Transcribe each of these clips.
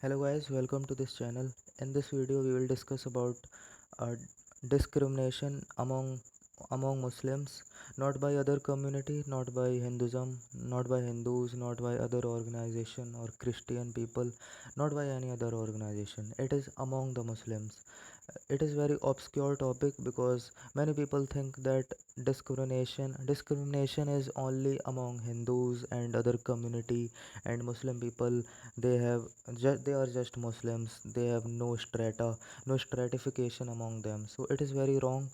Hello guys, welcome to this channel. In this video we will discuss about uh, discrimination among Muslims, not by other community, not by Hinduism, not by Hindus, not by other organization or Christian people, not by any other organization. It is among the Muslims. It is very obscure topic because many people think that discrimination is only among Hindus and other community, and Muslim people, they are just Muslims. They have no stratification among them. So it is very wrong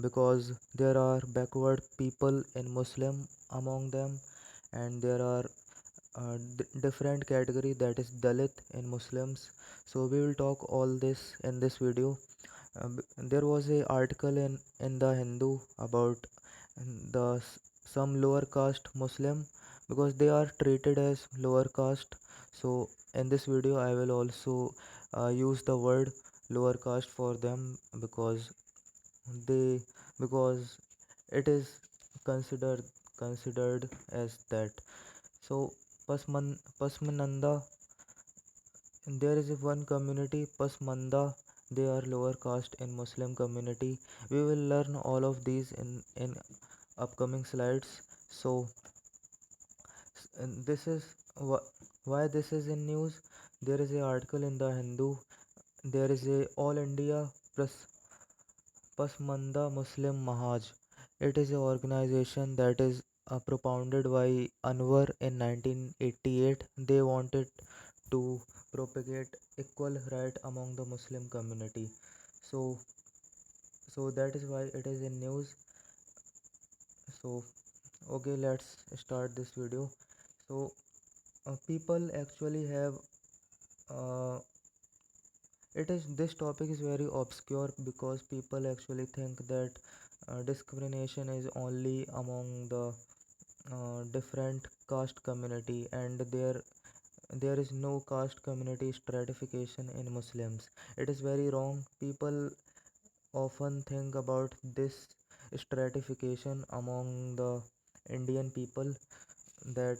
because there are backward people in Muslim among them, and there are different category, that is Dalit in Muslims. So we will talk all this in this video. There was a article in the Hindu about the some lower caste Muslim, because they are treated as lower caste. So in this video I will also use the word lower caste for them, they because it is considered considered as that. So Pasmananda, there is one community, Pasmanda. They are lower caste in Muslim community. We will learn all of these in upcoming slides. So this is why this is in news. There is a article in the Hindu. There is a All India Pasmanda Muslim Mahaj. It is an organization that is propounded by Anwar in 1988. They wanted to propagate equal right among the Muslim community. So, so that is why it is in news. So, okay, let's start this video. So, people actually have uh, it is this topic is very obscure because people actually think that discrimination is only among the different caste community, and there is no caste community stratification in Muslims. It is very wrong. People often think about this stratification among the Indian people, that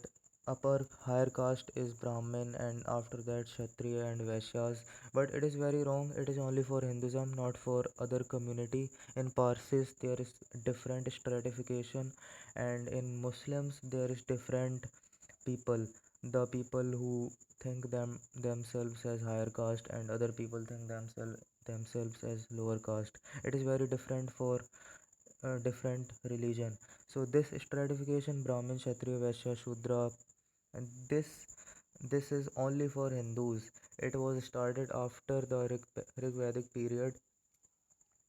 upper higher caste is Brahmin and after that Kshatriya and Vaishyas, but it is very wrong. It is only for Hinduism, not for other community. In Parsis there is different stratification, and in Muslims there is different people. The people who think themselves as higher caste and other people think themselves as lower caste. It is very different for different religion. So this stratification, Brahmin, Kshatriya, Vaishya, Shudra, and this is only for Hindus. It was started after the Rig Vedic period,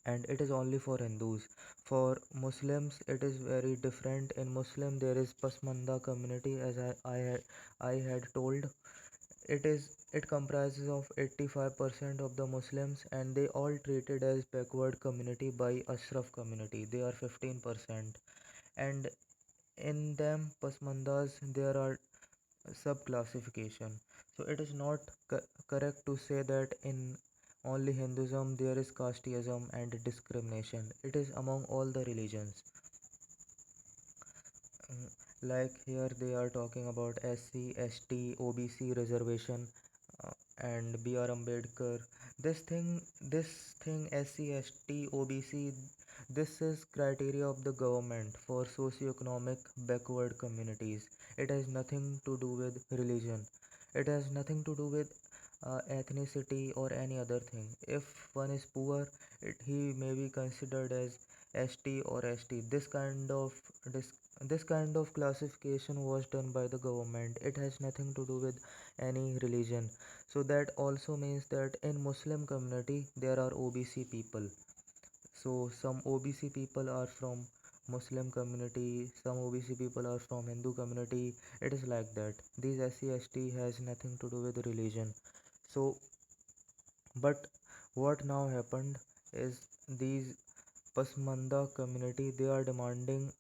and it is only for Hindus. For Muslims it is very different. In Muslim there is Pasmanda community, as I had told. It comprises of 85% of the Muslims, and they all treated as backward community by Ashraf community. They are 15%, and in them Pasmandas there are sub classification. So it is not correct to say that in only Hinduism there is casteism and discrimination. It is among all the religions. Like here they are talking about SC, ST, OBC reservation, and B.R. Ambedkar. This thing SC, ST, OBC, this is criteria of the government for socio-economic backward communities. It has nothing to do with religion. It has nothing to do with ethnicity or any other thing. If one is poor, he may be considered as ST or ST. This kind of classification was done by the government. It has nothing to do with any religion. So that also means that in Muslim community there are OBC people. So some OBC people are from Muslim community, some OBC people are from Hindu community. It is like that. These SC ST has nothing to do with religion. So, but what now happened is these Pasmanda community, they are demanding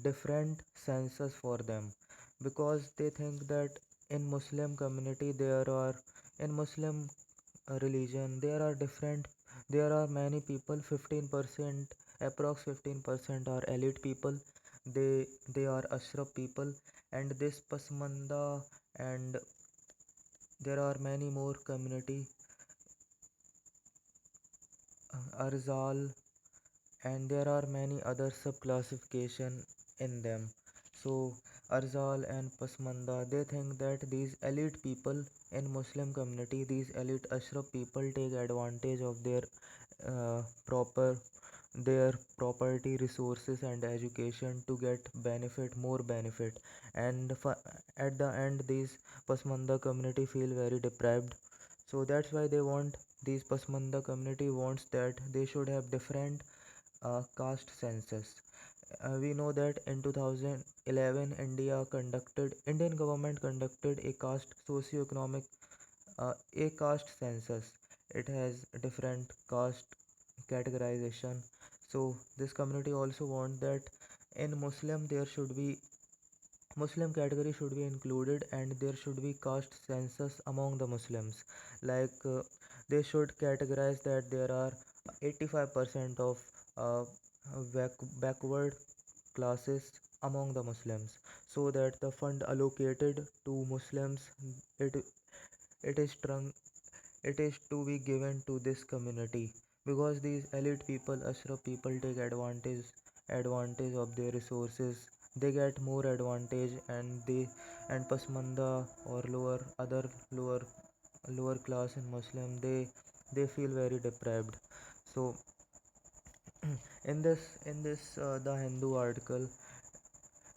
different census for them, because they think that in Muslim community there are in Muslim religion there are many people. 15%, approx 15% are elite people. They are Ashraf people, and this Pasmanda and there are many more community, Arzal, and there are many other sub-classification in them. So Arzal and Pasmanda, they think that these elite people in Muslim community, these elite Ashraf people take advantage of proper their property, resources and education to get benefit, more benefit, and at the end these Pasmanda community feel very deprived. So that's why they want, these Pasmanda community wants that they should have different caste census. We know that in 2011 Indian government conducted a caste socio-economic a caste census. It has different caste categorization. So this community also want that in Muslim there should be Muslim category should be included, and there should be caste census among the Muslims. Like they should categorize that there are 85% of uh, backward classes among the Muslims, so that the fund allocated to Muslims, it it is trunk it is to be given to this community, because these elite people, Ashraf people, take advantage of their resources. They get more advantage, and Pasmanda or lower lower class in Muslim, they feel very deprived. So in this the Hindu article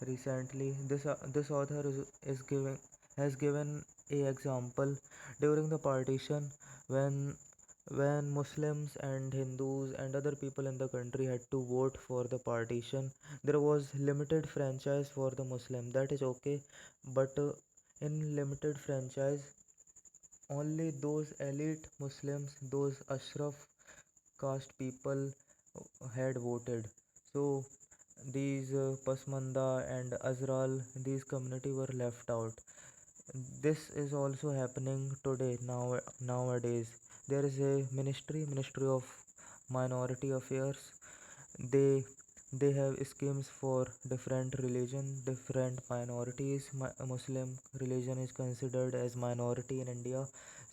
recently, this author is giving has given a example during the partition, when Muslims and Hindus and other people in the country had to vote for the partition. There was limited franchise for the Muslim. That is okay, but in limited franchise, only those elite Muslims, those Ashraf caste people had voted. So these Pasmanda and Azral, these community were left out. This is also happening today nowadays. There is a Ministry of Minority Affairs. They they have schemes for different religion, different minorities. Muslim religion is considered as minority in India.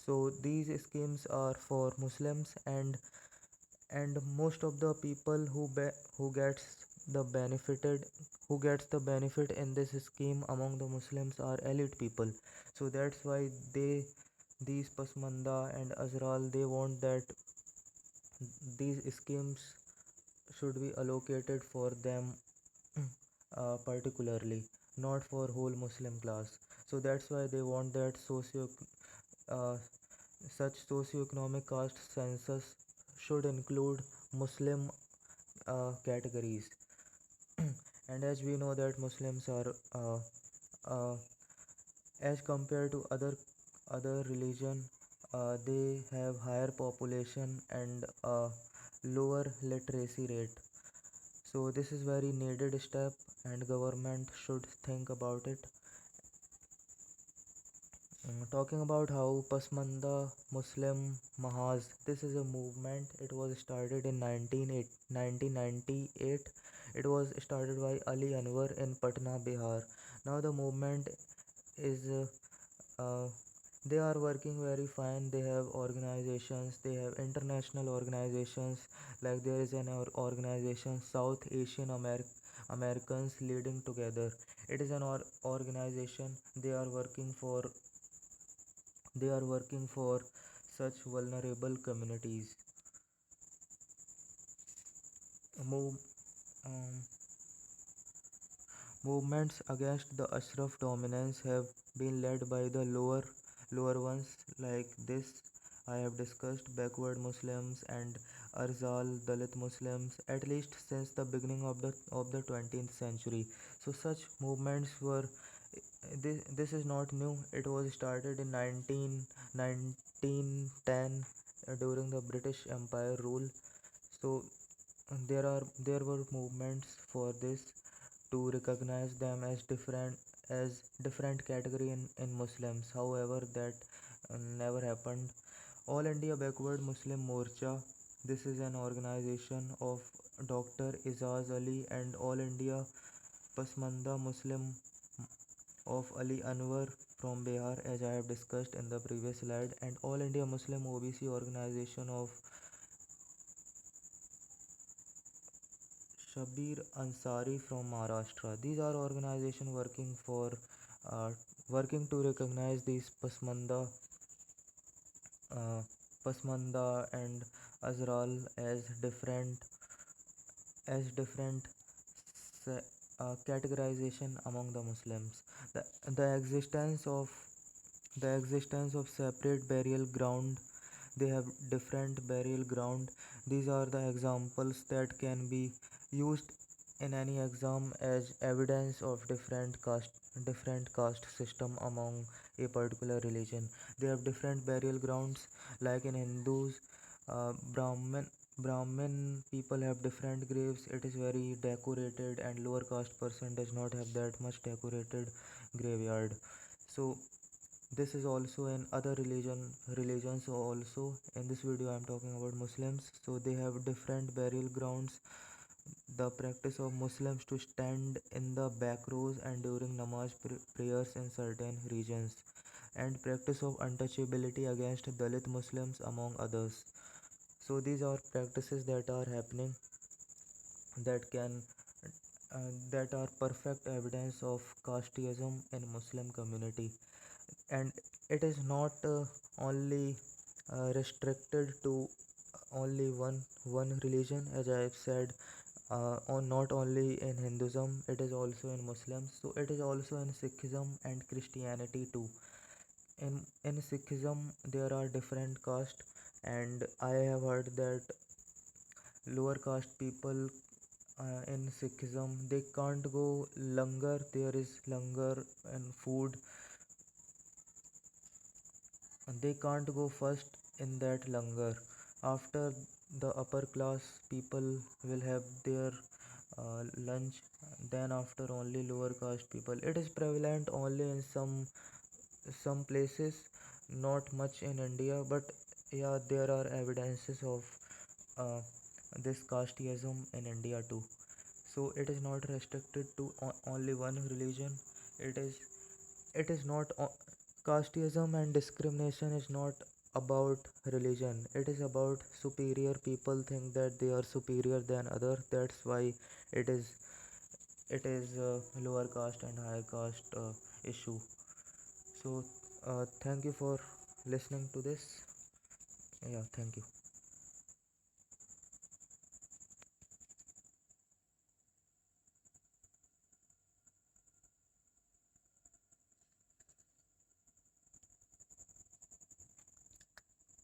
So these schemes are for Muslims, and most of the people who gets the benefit in this scheme among the Muslims are elite people. So that's why these Pasmanda and Azral, they want that these schemes should be allocated for them, particularly, not for whole Muslim class. So that's why they want that uh, such socio-economic caste census should include Muslim categories. And as we know that Muslims are uh, as compared to other religion, they have higher population and lower literacy rate. So this is very needed step, and government should think about it. Talking about how Pasmanda Muslim Mahaz, this is a movement. It was started in 1998. It was started by Ali Anwar in Patna, Bihar. Now the movement is uh, they are working very fine. They have organizations, they have international organizations, like there is an organization, South Asian Americans Leading Together. It is an organization. They are working for such vulnerable communities. Move, um, Movements against the Ashraf dominance have been led by the lower ones, like this I have discussed, backward Muslims and Arzal Dalit Muslims, at least since the beginning of the 20th century. So such movements were, this is not new. It was started in 1910 during the British Empire rule. So there were movements for this, to recognize them as different category in Muslims. However, that never happened. All India Backward Muslim Morcha, this is an organization of Dr. Izaz Ali, and All India Pasmanda Muslim of Ali Anwar. from Bihar, as I have discussed in the previous slide, and All India Muslim OBC Organization of Shabir Ansari from Maharashtra. These are organizations uh, working to recognize these uh, Pasmanda and Azral as different categorization among the Muslims. The, the existence of separate burial ground. They have different burial ground. These are the examples that can be used in any exam as evidence of different caste system among a particular religion. They have different burial grounds, like in Hindus, Brahmin people have different graves. It is very decorated, and lower caste person does not have that much decorated graveyard. So this is also in other religions also. In this video I am talking about Muslims. So they have different burial grounds. The practice of Muslims to stand in the back rows and during namaz prayers in certain regions, and practice of untouchability against Dalit Muslims among others. So these are practices that are happening, that can that are perfect evidence of casteism in Muslim community. And it is not only restricted to only one religion, as I have said, or not only in Hinduism. It is also in Muslims. So it is also in Sikhism and Christianity too. In Sikhism there are different caste, and I have heard that lower caste people in Sikhism, they can't go langar. There is langar and food, and they can't go first in that langar. After the upper class people will have their lunch, then after only lower caste people. It is prevalent only in some places, not much in India, but yeah, there are evidences of uh, this casteism in India too. So it is not restricted to only one religion. It is not casteism and discrimination is not about religion. It is about superior. People think that they are superior than other. That's why it is lower caste and higher caste issue. So thank you for listening to this. Yeah, thank you.